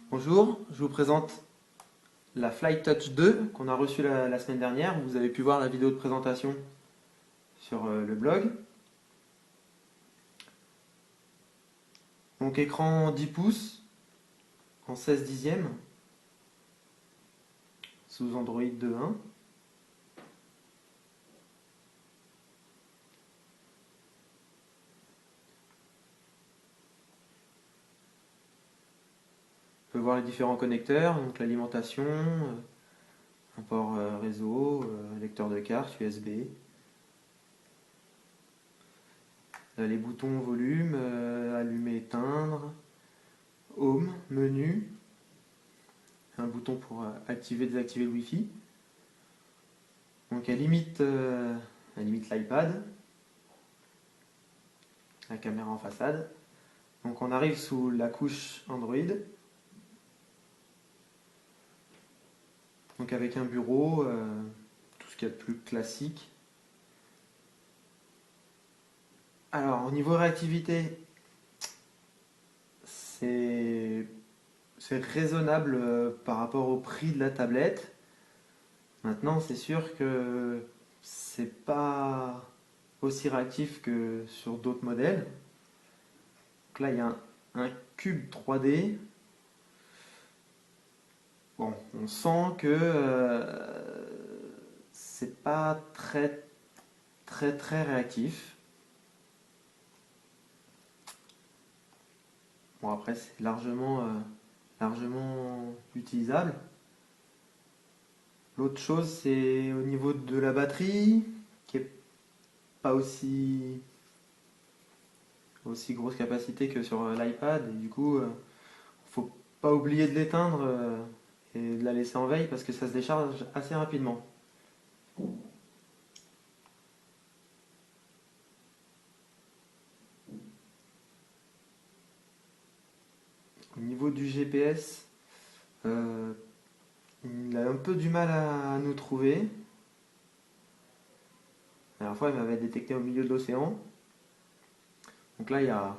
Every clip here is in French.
Bonjour, je vous présente la Flight Touch 2 qu'on a reçue la semaine dernière. Vous avez pu voir la vidéo de présentation sur le blog. Donc écran 10 pouces en 16 dixièmes sous Android 2.1. On peut voir les différents connecteurs, donc l'alimentation, un port réseau, lecteur de carte, USB. Les boutons volume, allumer, éteindre, home, menu, un bouton pour activer, désactiver le Wi-Fi. Donc elle limite l'iPad, la caméra en façade. Donc on arrive sous la couche Android. Donc avec un bureau, tout ce qu'il y a de plus classique. Alors au niveau réactivité, c'est raisonnable par rapport au prix de la tablette. Maintenant, c'est sûr que c'est pas aussi réactif que sur d'autres modèles. Donc là, il y a un cube 3D. Bon, on sent que c'est pas très réactif. Bon, après, c'est largement utilisable. L'autre chose, c'est au niveau de la batterie, qui est pas aussi grosse capacité que sur l'iPad. Et du coup, faut pas oublier de l'éteindre et de la laisser en veille parce que ça se décharge assez rapidement. Au niveau du GPS, euh, il a un peu du mal à nous trouver. La dernière fois, il m'avait détecté au milieu de l'océan. Donc là, il y a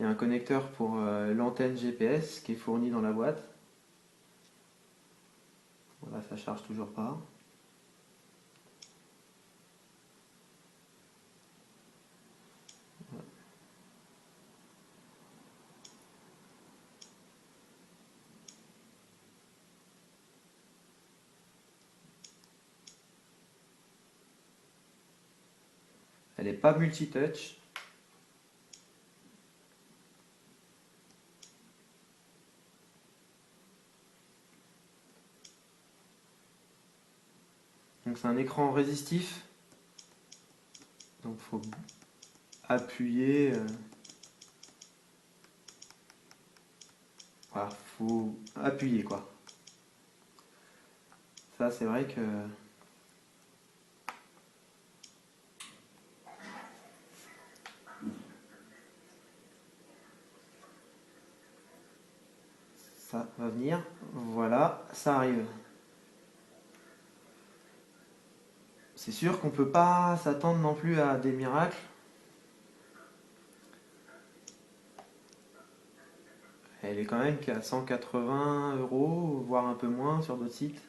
un connecteur pour l'antenne GPS qui est fourni dans la boîte. Voilà, ça charge toujours pas. Elle n'est pas multitouch. Donc c'est un écran résistif. Donc il faut appuyer. Voilà, faut appuyer quoi. Ça c'est vrai que ça va venir. Voilà, ça arrive. C'est sûr qu'on peut pas s'attendre non plus à des miracles. Elle est quand même qu'à 180 €, voire un peu moins sur d'autres sites.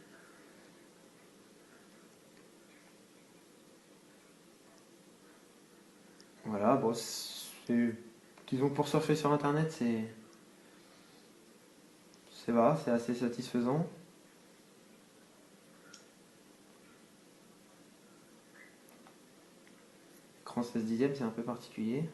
Voilà, bon, disons que pour surfer sur internet, c'est assez satisfaisant. Écran 16 dixièmes, c'est un peu particulier.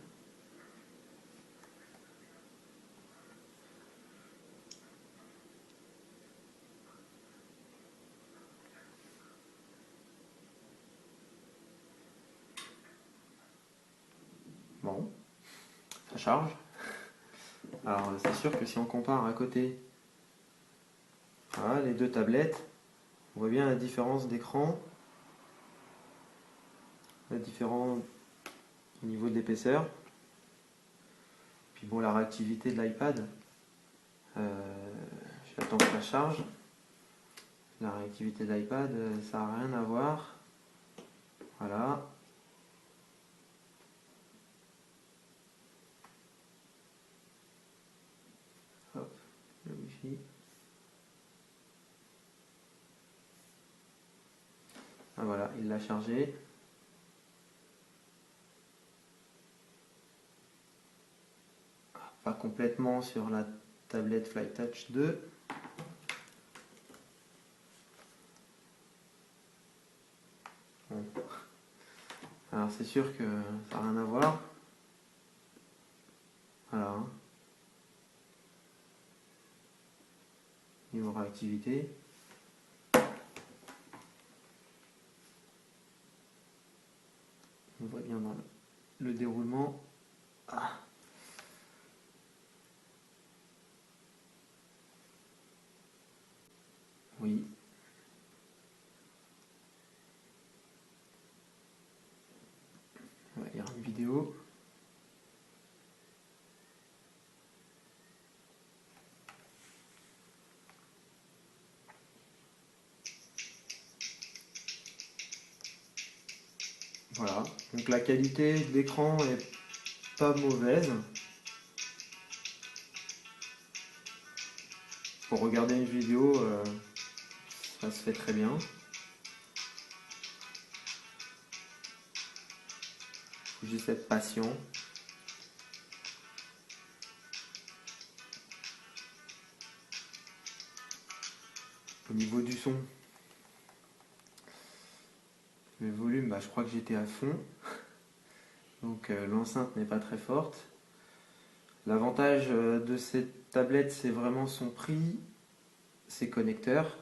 Bon, ça charge. Alors c'est sûr que si on compare à côté, voilà, les deux tablettes, on voit bien la différence d'écran, la différence au niveau de l'épaisseur. Puis bon, la réactivité de l'iPad, j'attends que ça charge. La réactivité de l'iPad, ça n'a rien à voir. Voilà. Hop, le Wi-Fi. suffit. Ah voilà, il l'a chargé. Pas complètement sur la tablette FlyTouch 2. Bon. Alors c'est sûr que ça n'a rien à voir. Voilà. Hein. Niveau réactivité. On voit bien dans le déroulement. Ah. Oui. On va lire une vidéo. Voilà. Donc la qualité de l'écran est pas mauvaise. Pour regarder une vidéo, ça se fait très bien. Faut juste être patient. Au niveau du son, le volume, bah, je crois que j'étais à fond. Donc l'enceinte n'est pas très forte. L'avantage de cette tablette, c'est vraiment son prix, ses connecteurs.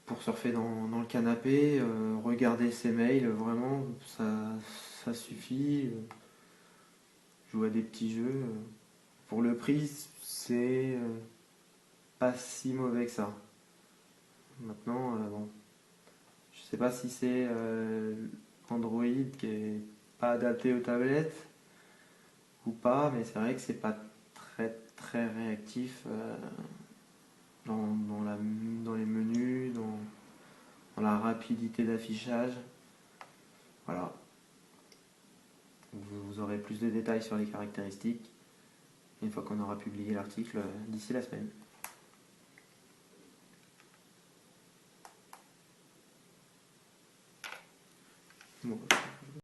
Pour surfer dans le canapé, regarder ses mails, vraiment, ça suffit. Jouer à des petits jeux. Pour le prix, c'est pas si mauvais que ça. Maintenant, bon, je sais pas si c'est Android qui est pas adapté aux tablettes ou pas, mais c'est vrai que c'est pas très réactif dans les menus, dans la rapidité d'affichage. Voilà. Vous aurez plus de détails sur les caractéristiques une fois qu'on aura publié l'article d'ici la semaine. Bon.